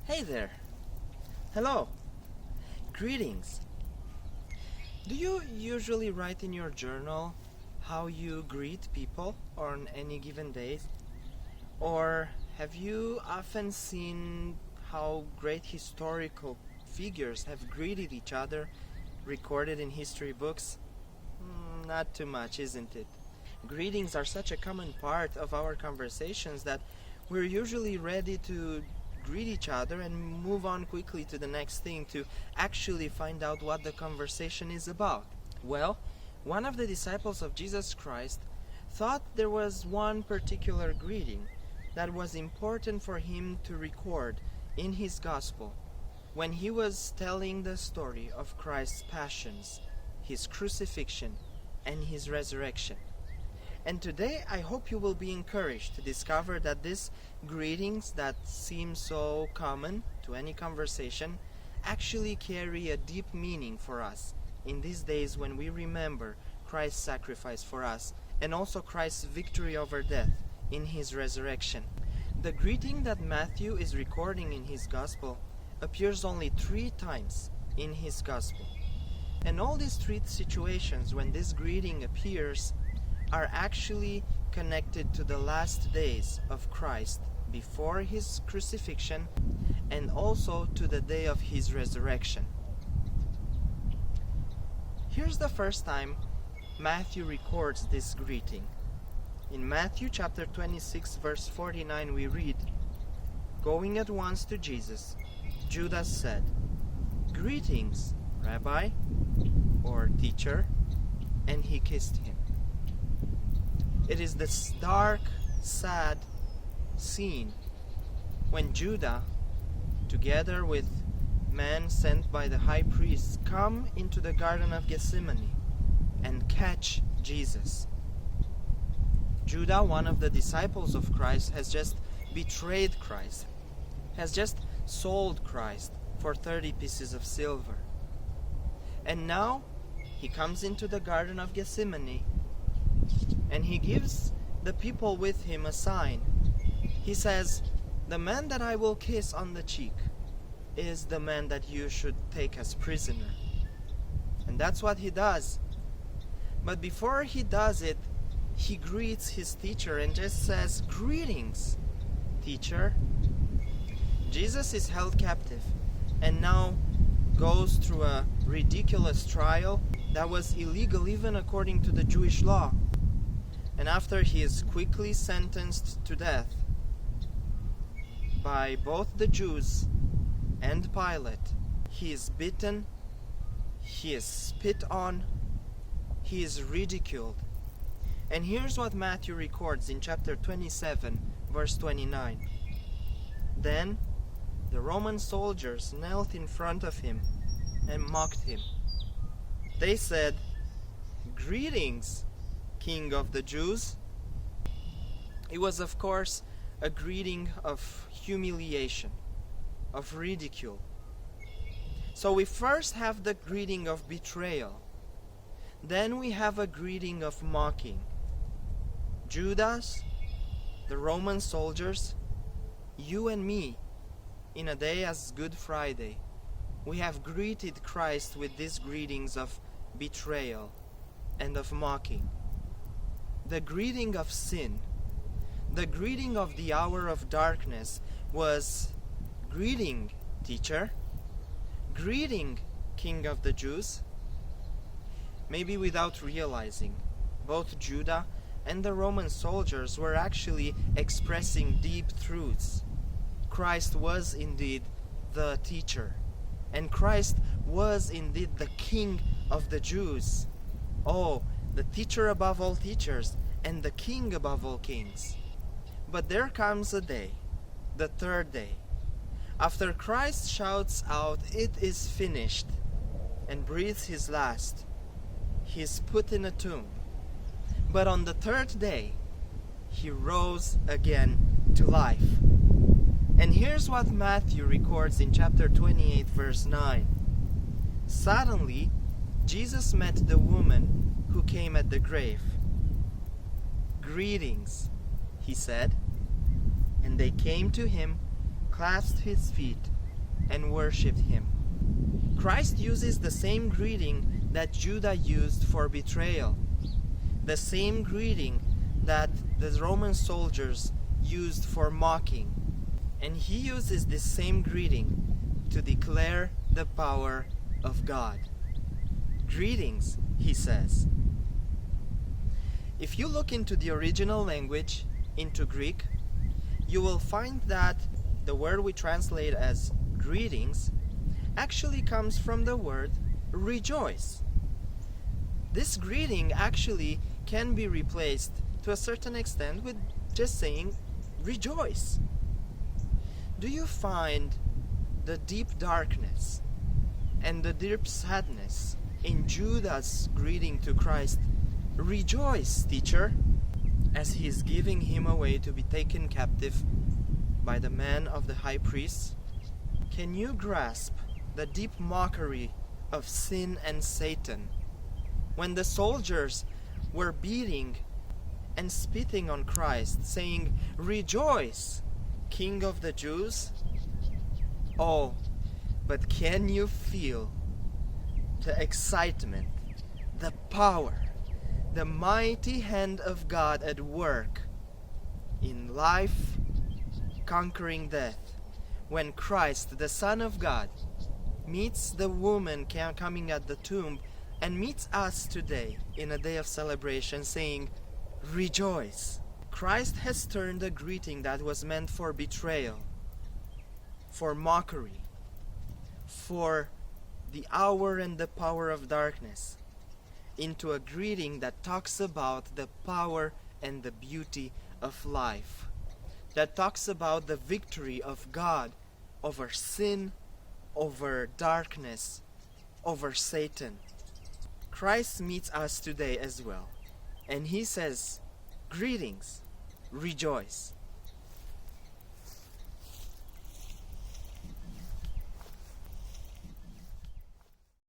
Hey there. Hello. Greetings. Do you usually write in your journal how you greet people on any given day? Or have you often seen how great historical figures have greeted each other recorded in history books? Not too much, isn't it? Greetings are such a common part of our conversations that we're usually ready to greet each other and move on quickly to the next thing to actually find out what the conversation is about. Well, one of the disciples of Jesus Christ thought there was one particular greeting that was important for him to record in his gospel when he was telling the story of Christ's passions, his crucifixion, and his resurrection. And today I hope you will be encouraged to discover that these greetings that seem so common to any conversation actually carry a deep meaning for us in these days when we remember Christ's sacrifice for us and also Christ's victory over death in his resurrection. The greeting that Matthew is recording in his gospel appears only 3 times in his gospel. And all these 3 situations when this greeting appears are actually connected to the last days of Christ before his crucifixion and also to the day of his resurrection. Here's the first time Matthew records this greeting. In Matthew chapter 26 verse 49 we read, "Going at once to Jesus, Judas said, 'Greetings, Rabbi,' or teacher, and he kissed him." It is this dark, sad scene when Judah, together with men sent by the high priest, come into the Garden of Gethsemane and catch Jesus. Judah, one of the disciples of Christ, has just betrayed Christ, has just sold Christ for 30 pieces of silver. And now he comes into the Garden of Gethsemane and he gives the people with him a sign. He says, "The man that I will kiss on the cheek is the man that you should take as prisoner." And that's what he does. But before he does it, he greets his teacher and just says, "Greetings, teacher." Jesus is held captive and now goes through a ridiculous trial that was illegal even according to the Jewish law. And after he is quickly sentenced to death by both the Jews and Pilate, he is beaten, he is spit on, he is ridiculed. And here's what Matthew records in chapter 27, verse 29. "Then the Roman soldiers knelt in front of him and mocked him. They said, 'Greetings, King of the Jews.'" It was, of course, a greeting of humiliation, of ridicule. So we first have the greeting of betrayal. Then we have a greeting of mocking. Judas, the Roman soldiers, you and me, in a day as Good Friday, we have greeted Christ with these greetings of betrayal and of mocking. The greeting of sin, the greeting of the hour of darkness was, "Greeting, teacher. Greeting, King of the Jews." Maybe without realizing, both Judah and the Roman soldiers were actually expressing deep truths. Christ was indeed the teacher, and Christ was indeed the King of the Jews. Oh, the teacher above all teachers, and the king above all kings. But there comes a day, the 3rd day, after Christ shouts out, "It is finished," and breathes his last. He is put in a tomb. But on the 3rd day, he rose again to life. And here's what Matthew records in chapter 28, verse 9. "Suddenly, Jesus met the woman who came at the grave. 'Greetings,' he said. And they came to him, clasped his feet, and worshiped him. Christ uses the same greeting that Judah used for betrayal, the same greeting that the Roman soldiers used for mocking. And he uses this same greeting to declare the power of God. Greetings, he says. If you look into the original language, into Greek, you will find that the word we translate as greetings actually comes from the word rejoice. This greeting actually can be replaced to a certain extent with just saying rejoice. Do you find the deep darkness and the deep sadness in Judah's greeting to Christ? Rejoice, teacher, as he is giving him away to be taken captive by the man of the high priest. Can you grasp the deep mockery of sin and Satan when the soldiers were beating and spitting on Christ, saying, "Rejoice, King of the Jews"? Oh, but can you feel the excitement, the power, the mighty hand of God at work in life, conquering death, when Christ, the Son of God, meets the woman coming at the tomb and meets us today in a day of celebration, saying, "Rejoice." Christ has turned a greeting that was meant for betrayal, for mockery, for the hour and the power of darkness, into a greeting that talks about the power and the beauty of life, that talks about the victory of God over sin, over darkness, over Satan. Christ meets us today as well, and he says, "Greetings, rejoice."